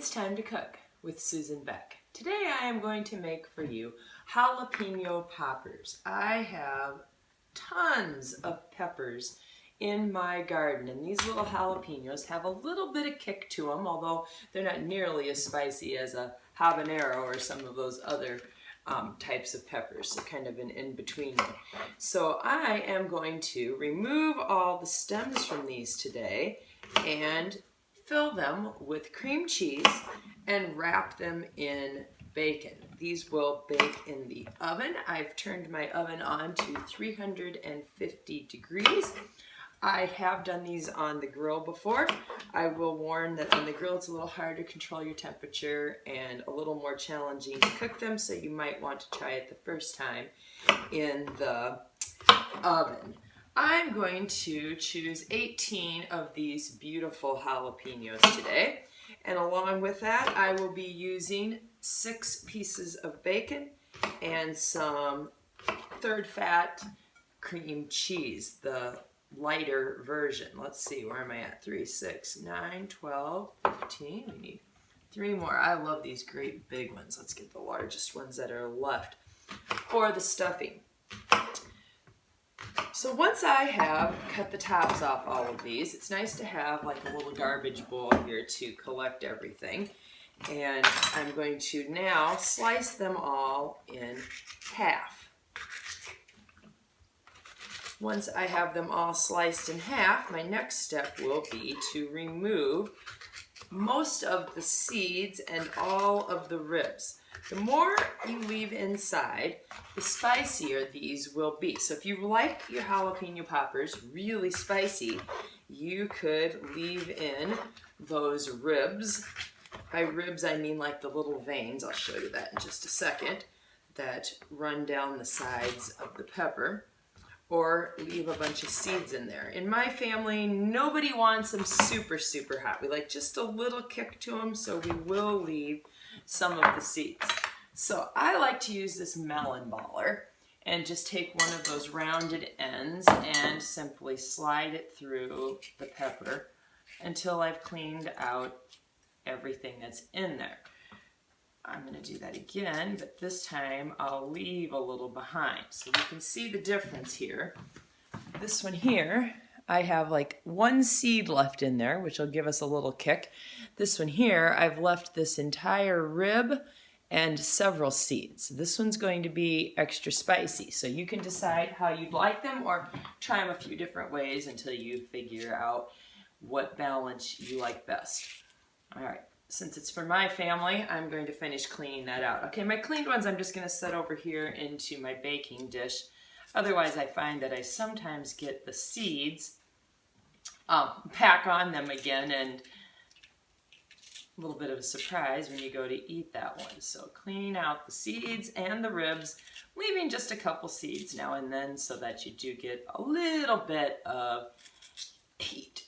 It's time to cook with Susan Beck. Today I am going to make for you jalapeno poppers. I have tons of peppers in my garden, and these little jalapenos have a little bit of kick to them, although they're not nearly as spicy as a habanero or some of those other types of peppers, so kind of an in-between one. So I am going to remove all the stems from these today and fill them with cream cheese and wrap them in bacon. These will bake in the oven. I've turned my oven on to 350 degrees. I have done these on the grill before. I will warn that on the grill it's a little hard to control your temperature and a little more challenging to cook them, so you might want to try it the first time in the oven. I'm going to choose 18 of these beautiful jalapenos today, and along with that I will be using 6 pieces of bacon and some third fat cream cheese, the lighter version. Let's see, where am I at? 3, 6, 9, 12, 15. We need 3 more. I love these great big ones. Let's get the largest ones that are left for the stuffing. So once I have cut the tops off all of these, it's nice to have like a little garbage bowl here to collect everything. And I'm going to now slice them all in half. Once I have them all sliced in half, my next step will be to remove most of the seeds and all of the ribs. The more you leave inside, the spicier these will be. So if you like your jalapeno poppers really spicy, you could leave in those ribs. By ribs, I mean like the little veins, I'll show you that in just a second, that run down the sides of the pepper, or leave a bunch of seeds in there. In my family, nobody wants them super, super hot. We like just a little kick to them, so we will leave some of the seeds. So I like to use this melon baller and just take one of those rounded ends and simply slide it through the pepper until I've cleaned out everything that's in there. I'm going to do that again, but this time I'll leave a little behind. So you can see the difference here. This one here, I have like 1 seed left in there, which will give us a little kick. This one here, I've left this entire rib and several seeds. This one's going to be extra spicy, so you can decide how you'd like them or try them a few different ways until you figure out what balance you like best. All right, since it's for my family, I'm going to finish cleaning that out. Okay, my cleaned ones I'm just going to set over here into my baking dish. Otherwise, I find that I sometimes get the seeds back on them again, and a little bit of a surprise when you go to eat that one. So cleaning out the seeds and the ribs, leaving just a couple seeds now and then so that you do get a little bit of heat.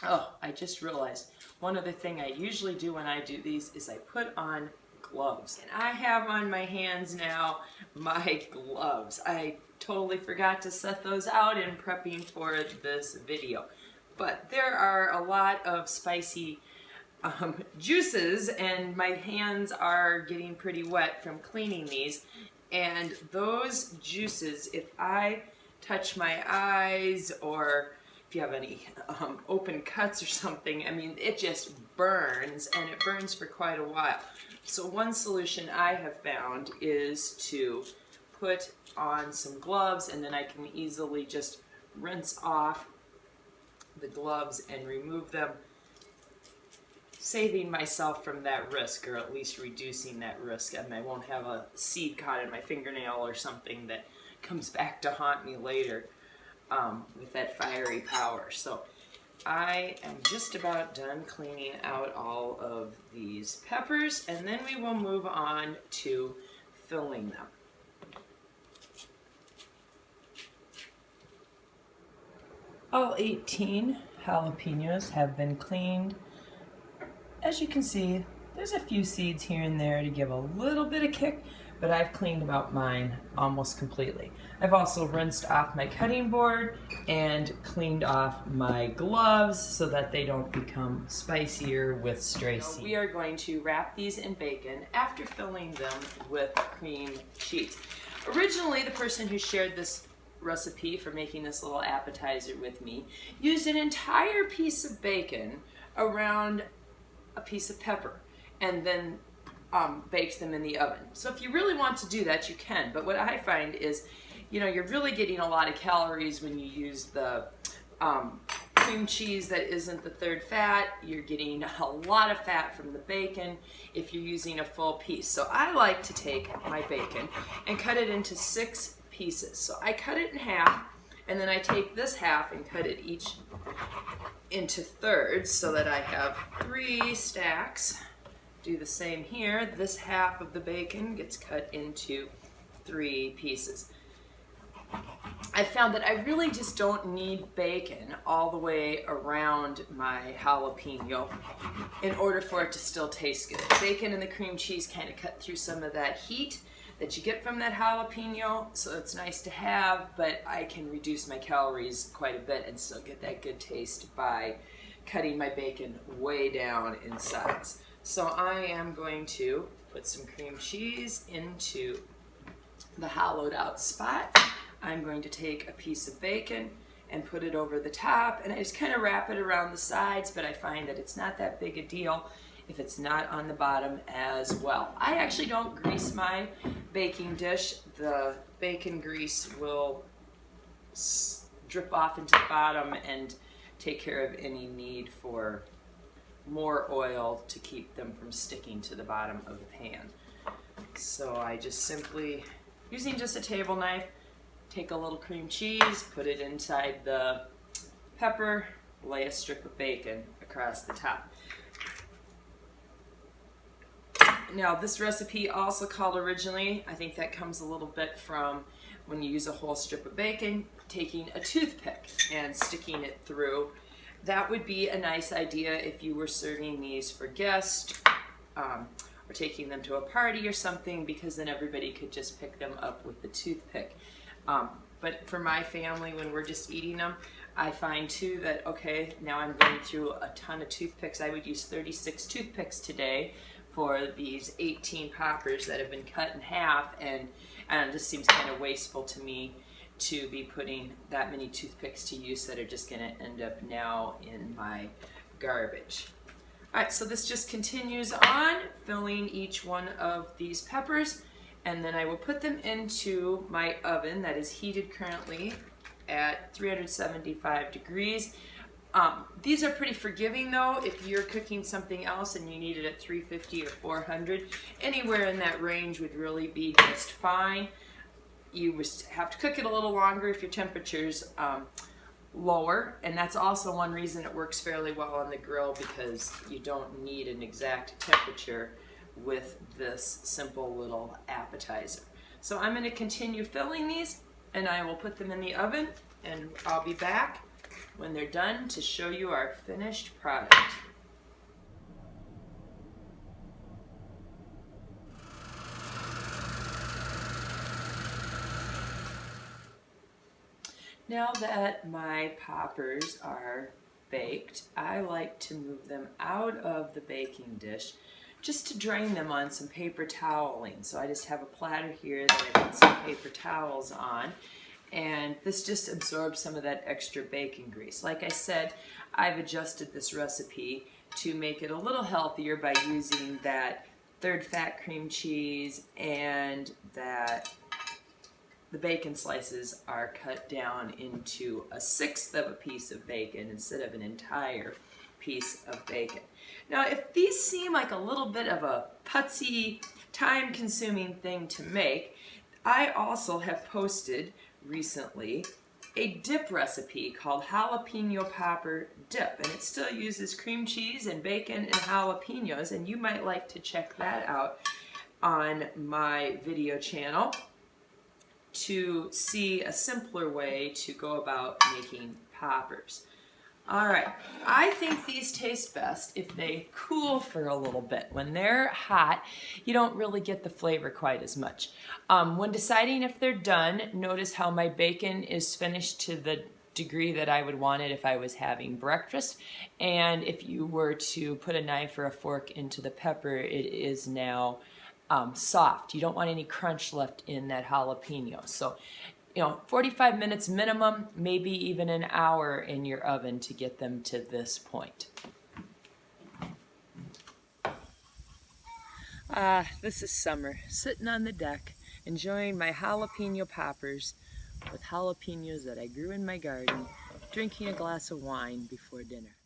Oh, I just realized one other thing I usually do when I do these is I put on gloves. And I have on my hands now my gloves. I totally forgot to set those out in prepping for this video. But there are a lot of spicy juices, and my hands are getting pretty wet from cleaning these. And those juices, if I touch my eyes, or if you have any open cuts or something, I mean, it just burns, and it burns for quite a while. So one solution I have found is to put on some gloves, and then I can easily just rinse off the gloves and remove them, saving myself from that risk, or at least reducing that risk. And I won't have a seed caught in my fingernail or something that comes back to haunt me later with that fiery power. So I am just about done cleaning out all of these peppers, and then we will move on to filling them. All 18 jalapenos have been cleaned. As you can see, there's a few seeds here and there to give a little bit of kick, but I've cleaned out mine almost completely. I've also rinsed off my cutting board and cleaned off my gloves so that they don't become spicier with stray seeds. We are going to wrap these in bacon after filling them with cream cheese. Originally, the person who shared this recipe for making this little appetizer with me used an entire piece of bacon around a piece of pepper and then baked them in the oven. So if you really want to do that, you can. But what I find is, you know, you're really getting a lot of calories when you use the cream cheese that isn't the third fat. You're getting a lot of fat from the bacon if you're using a full piece. So I like to take my bacon and cut it into 6 pieces. So I cut it in half, and then I take this half and cut it each into thirds so that I have 3 stacks. Do the same here. This half of the bacon gets cut into 3 pieces. I found that I really just don't need bacon all the way around my jalapeno in order for it to still taste good. Bacon and the cream cheese kind of cut through some of that heat that you get from that jalapeno, so it's nice to have, but I can reduce my calories quite a bit and still get that good taste by cutting my bacon way down in size. So I am going to put some cream cheese into the hollowed out spot. I'm going to take a piece of bacon and put it over the top, and I just kind of wrap it around the sides, but I find that it's not that big a deal if it's not on the bottom as well. I actually don't grease my baking dish. The bacon grease will drip off into the bottom and take care of any need for more oil to keep them from sticking to the bottom of the pan. So I just simply, using just a table knife, take a little cream cheese, put it inside the pepper, lay a strip of bacon across the top. Now this recipe also called originally, I think that comes a little bit from when you use a whole strip of bacon, taking a toothpick and sticking it through. That would be a nice idea if you were serving these for guests or taking them to a party or something, because then everybody could just pick them up with the toothpick. But for my family, when we're just eating them, I find too that, okay, now I'm going through a ton of toothpicks. I would use 36 toothpicks today for these 18 poppers that have been cut in half, and it just seems kind of wasteful to me to be putting that many toothpicks to use that are just going to end up now in my garbage. Alright, so this just continues on, filling each one of these peppers, and then I will put them into my oven that is heated currently at 375 degrees. These are pretty forgiving though. If you're cooking something else and you need it at 350 or 400, anywhere in that range would really be just fine. You would have to cook it a little longer if your temperature's lower, and that's also one reason it works fairly well on the grill, because you don't need an exact temperature with this simple little appetizer. So I'm going to continue filling these, and I will put them in the oven, and I'll be back when they're done to show you our finished product. Now that my poppers are baked, I like to move them out of the baking dish just to drain them on some paper toweling. So I just have a platter here that I put some paper towels on, and this just absorbs some of that extra bacon grease. Like I said, I've adjusted this recipe to make it a little healthier by using that third fat cream cheese, and that the bacon slices are cut down into a 1/6 of a piece of bacon instead of an entire piece of bacon. Now, if these seem like a little bit of a putsy, time-consuming thing to make, I also have posted recently a dip recipe called Jalapeno Popper Dip, and it still uses cream cheese and bacon and jalapenos, and you might like to check that out on my video channel to see a simpler way to go about making poppers. All right, I think these taste best if they cool for a little bit. When they're hot, you don't really get the flavor quite as much. When deciding if they're done, notice how my bacon is finished to the degree that I would want it if I was having breakfast. And if you were to put a knife or a fork into the pepper, it is now soft. You don't want any crunch left in that jalapeno. So, 45 minutes minimum, maybe even an hour in your oven to get them to this point. This is summer, sitting on the deck, enjoying my jalapeno poppers with jalapenos that I grew in my garden, drinking a glass of wine before dinner.